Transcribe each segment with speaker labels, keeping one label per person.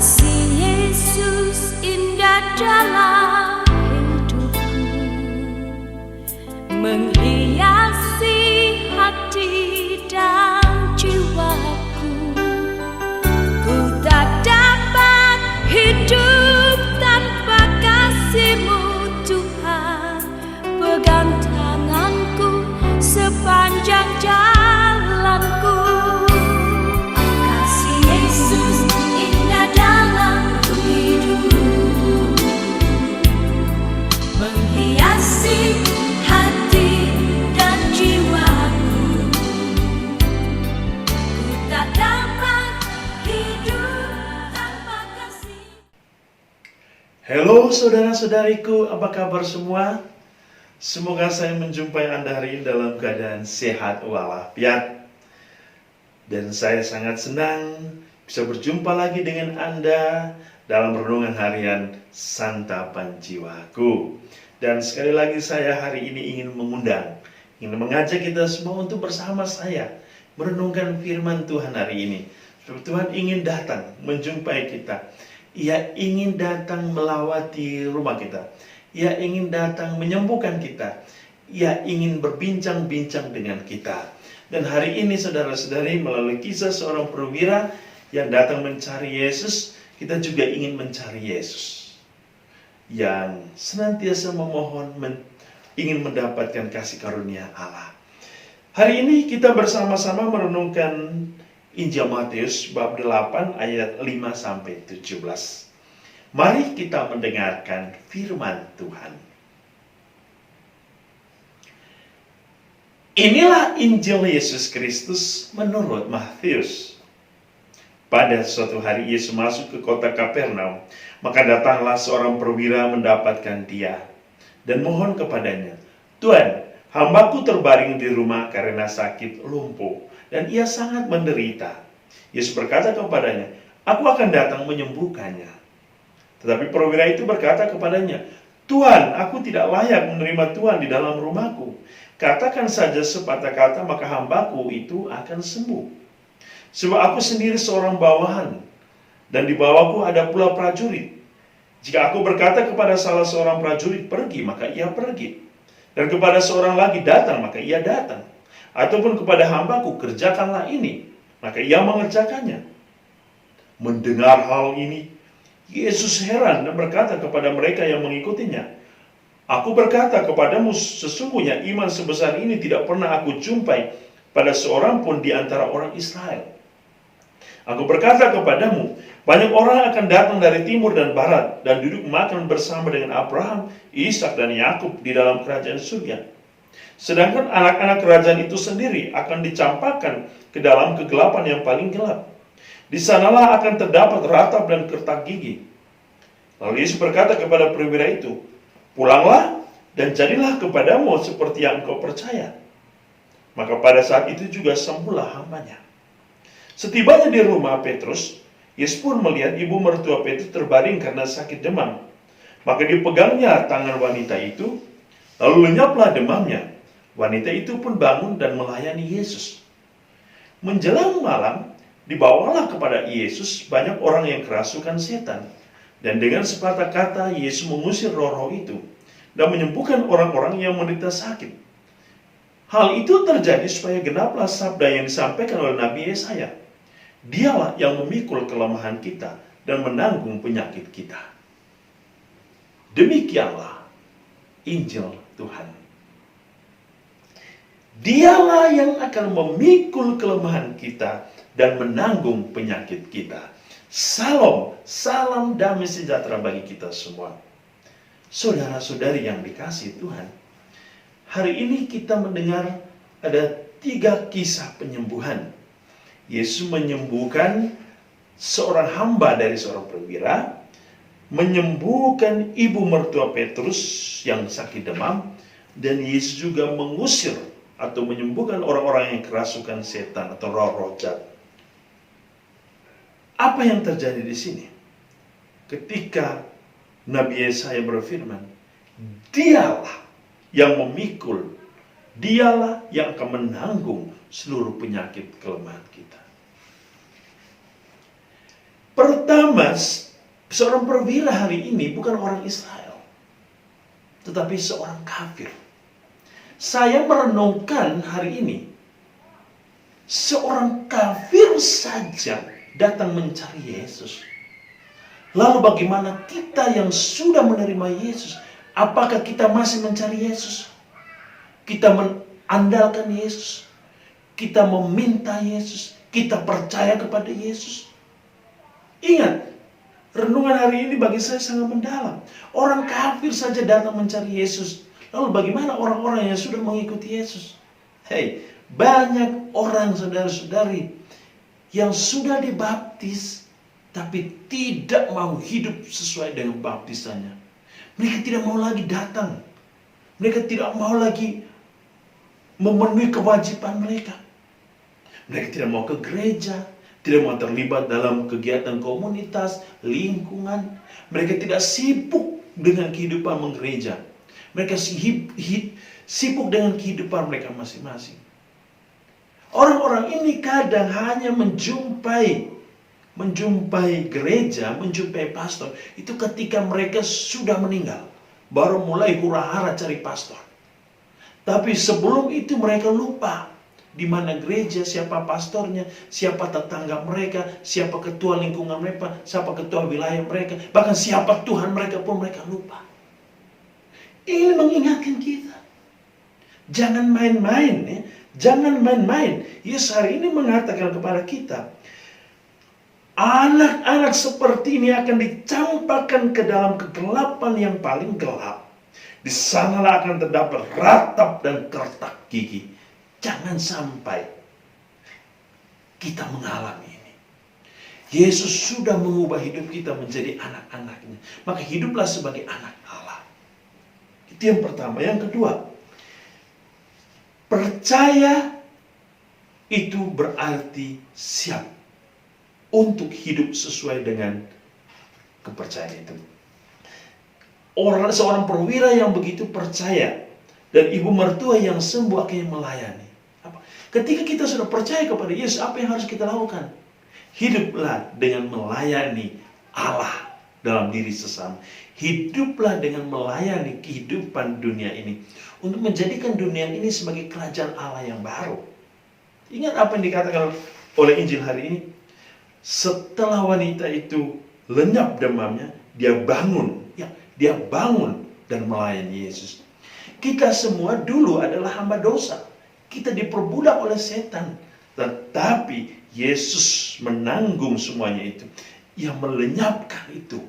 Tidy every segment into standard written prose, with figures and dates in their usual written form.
Speaker 1: Kasih Yesus indah dalam hidupku, menghiasi hati dan jiwaku. Ku tak dapat hidup tanpa kasih-Mu Tuhan. Pegang tanganku sepanjang jalanku. Kasih Yesus indah dalam hidupku, menghiasi hati dan jiwaku. Ku tak dapat hidup tanpa kasih.
Speaker 2: Halo saudara-saudariku, apa kabar semua? Semoga saya menjumpai Anda hari ini dalam keadaan sehat walafiat. Dan saya sangat senang bisa berjumpa lagi dengan Anda dalam renungan harian Santapan Jiwaku. Dan sekali lagi saya hari ini ingin mengajak kita semua untuk bersama saya merenungkan firman Tuhan hari ini. Tuhan ingin datang menjumpai kita. Ia ingin datang melawati rumah kita. Ia ingin datang menyembuhkan kita. Ia ingin berbincang-bincang dengan kita. Dan hari ini saudara-saudari, melalui kisah seorang perwira yang datang mencari Yesus, kita juga ingin mencari Yesus yang senantiasa memohon, ingin mendapatkan kasih karunia Allah. Hari ini kita bersama-sama merenungkan Injil Matius bab 8 ayat 5-17. Mari kita mendengarkan firman Tuhan. Inilah Injil Yesus Kristus menurut Matius. Pada suatu hari Yesus masuk ke kota Kapernaum, maka datanglah seorang perwira mendapatkan dia dan mohon kepadanya, "Tuan, hambaku terbaring di rumah karena sakit lumpuh dan ia sangat menderita." Yesus berkata kepadanya, "Aku akan datang menyembuhkannya." Tetapi perwira itu berkata kepadanya, "Tuan, aku tidak layak menerima Tuhan di dalam rumahku. Katakan saja sepatah kata, maka hambaku itu akan sembuh. Sebab aku sendiri seorang bawahan, dan di bawahku ada pula prajurit. Jika aku berkata kepada salah seorang prajurit, 'Pergi,' maka ia pergi. Dan kepada seorang lagi, 'Datang,' maka ia datang. Ataupun kepada hambaku, 'Kerjakanlah ini,' maka ia mengerjakannya." Mendengar hal ini, Yesus heran dan berkata kepada mereka yang mengikutinya, "Aku berkata kepadamu, sesungguhnya iman sebesar ini tidak pernah aku jumpai pada seorang pun di antara orang Israel. Aku berkata kepadamu, banyak orang akan datang dari timur dan barat dan duduk makan bersama dengan Abraham, Ishak dan Yakub di dalam kerajaan surga. Sedangkan anak-anak kerajaan itu sendiri akan dicampakkan ke dalam kegelapan yang paling gelap. Di sanalah akan terdapat ratap dan kertak gigi." Lalu Yesus berkata kepada perwira itu, "Pulanglah dan jadilah kepadamu seperti yang engkau percaya." Maka pada saat itu juga sembuhlah hambanya. Setibanya di rumah Petrus, Yesus pun melihat ibu mertua Petrus terbaring karena sakit demam. Maka dipegangnya tangan wanita itu, lalu lenyaplah demamnya. Wanita itu pun bangun dan melayani Yesus. Menjelang malam, dibawalah kepada Yesus banyak orang yang kerasukan setan. Dan dengan sepatah kata Yesus mengusir roh-roh itu dan menyembuhkan orang-orang yang menderita sakit. Hal itu terjadi supaya genaplah sabda yang disampaikan oleh Nabi Yesaya. "Dialah yang memikul kelemahan kita dan menanggung penyakit kita." Demikianlah Injil Tuhan. Dialah yang akan memikul kelemahan kita dan menanggung penyakit kita. Salam, salam damai sejahtera bagi kita semua. Saudara-saudari yang dikasihi Tuhan, hari ini kita mendengar ada 3 kisah penyembuhan. Yesus menyembuhkan seorang hamba dari seorang perwira, menyembuhkan ibu mertua Petrus yang sakit demam, dan Yesus juga mengusir atau menyembuhkan orang-orang yang kerasukan setan atau roh-roh jahat. Apa yang terjadi di sini? Ketika Nabi Yesaya berfirman, "Dialah yang memikul, dialah yang akan menanggung seluruh penyakit kelemahan kita." Pertama, seorang perwira hari ini bukan orang Israel, tetapi seorang kafir. Saya merenungkan hari ini, seorang kafir saja datang mencari Yesus. Lalu bagaimana kita yang sudah menerima Yesus? Apakah kita masih mencari Yesus? Kita mengandalkan Yesus? Kita meminta Yesus? Kita percaya kepada Yesus? Ingat, renungan hari ini bagi saya sangat mendalam. Orang kafir saja datang mencari Yesus. Lalu bagaimana orang-orang yang sudah mengikuti Yesus? Hei, banyak orang saudara-saudari yang sudah dibaptis tapi tidak mau hidup sesuai dengan baptisannya. Mereka tidak mau lagi datang. Mereka tidak mau lagi memenuhi kewajiban mereka. Mereka tidak mau ke gereja, tidak mau terlibat dalam kegiatan komunitas, lingkungan. Mereka tidak sibuk dengan kehidupan menggereja. Mereka sibuk dengan kehidupan mereka masing-masing. Orang-orang ini kadang hanya menjumpai gereja, menjumpai pastor, itu ketika mereka sudah meninggal. Baru mulai hura-hara cari pastor. Tapi sebelum itu mereka lupa di mana gereja, siapa pastornya, siapa tetangga mereka, siapa ketua lingkungan mereka, siapa ketua wilayah mereka, bahkan siapa Tuhan mereka pun mereka lupa. Ini mengingatkan kita, jangan main-main ya. Jangan main-main. Yesus hari ini mengatakan kepada kita, anak-anak seperti ini akan dicampakkan ke dalam kegelapan yang paling gelap. Di sanalah akan terdapat ratap dan kertak gigi. Jangan sampai kita mengalami ini. Yesus sudah mengubah hidup kita menjadi anak-anaknya. Maka hiduplah sebagai anak Allah. Itu yang pertama. Yang kedua, percaya itu berarti siap untuk hidup sesuai dengan kepercayaan itu. Seorang perwira yang begitu percaya dan ibu mertua yang sembuh akhirnya melayani. Ketika kita sudah percaya kepada Yesus, apa yang harus kita lakukan? Hiduplah dengan melayani Allah dalam diri sesama. Hiduplah dengan melayani kehidupan dunia ini untuk menjadikan dunia ini sebagai kerajaan Allah yang baru. Ingat apa yang dikatakan oleh Injil hari ini? Setelah wanita itu lenyap demamnya, dia bangun dan melayani Yesus. Kita semua dulu adalah hamba dosa. Kita diperbudak oleh setan. Tetapi Yesus menanggung semuanya itu. Yang melenyapkan itu.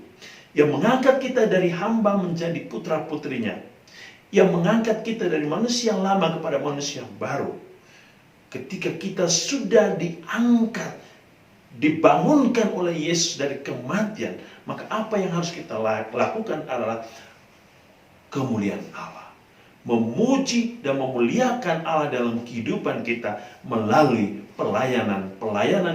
Speaker 2: Yang mengangkat kita dari hamba menjadi putra-putrinya. Yang mengangkat kita dari manusia lama kepada manusia baru. Ketika kita sudah diangkat, dibangunkan oleh Yesus dari kematian, maka apa yang harus kita lakukan adalah kemuliaan Allah. Memuji dan memuliakan Allah dalam kehidupan kita melalui pelayanan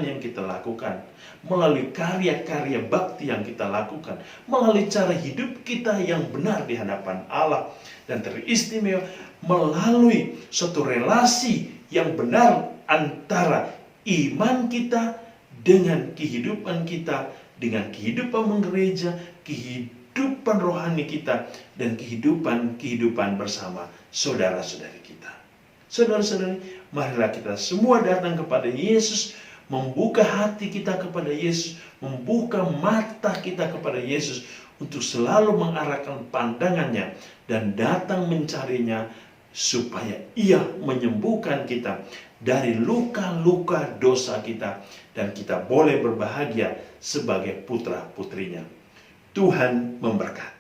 Speaker 2: yang kita lakukan, melalui karya-karya bakti yang kita lakukan, melalui cara hidup kita yang benar di hadapan Allah, dan teristimewa melalui suatu relasi yang benar antara iman kita dengan kehidupan kita, dengan kehidupan menggereja, kehidupan rohani kita, dan kehidupan bersama saudara-saudari kita. Saudara-saudari, marilah kita semua datang kepada Yesus, membuka hati kita kepada Yesus, membuka mata kita kepada Yesus, untuk selalu mengarahkan pandangannya dan datang mencarinya, supaya Ia menyembuhkan kita dari luka-luka dosa kita, dan kita boleh berbahagia sebagai putra-putrinya. Tuhan memberkati.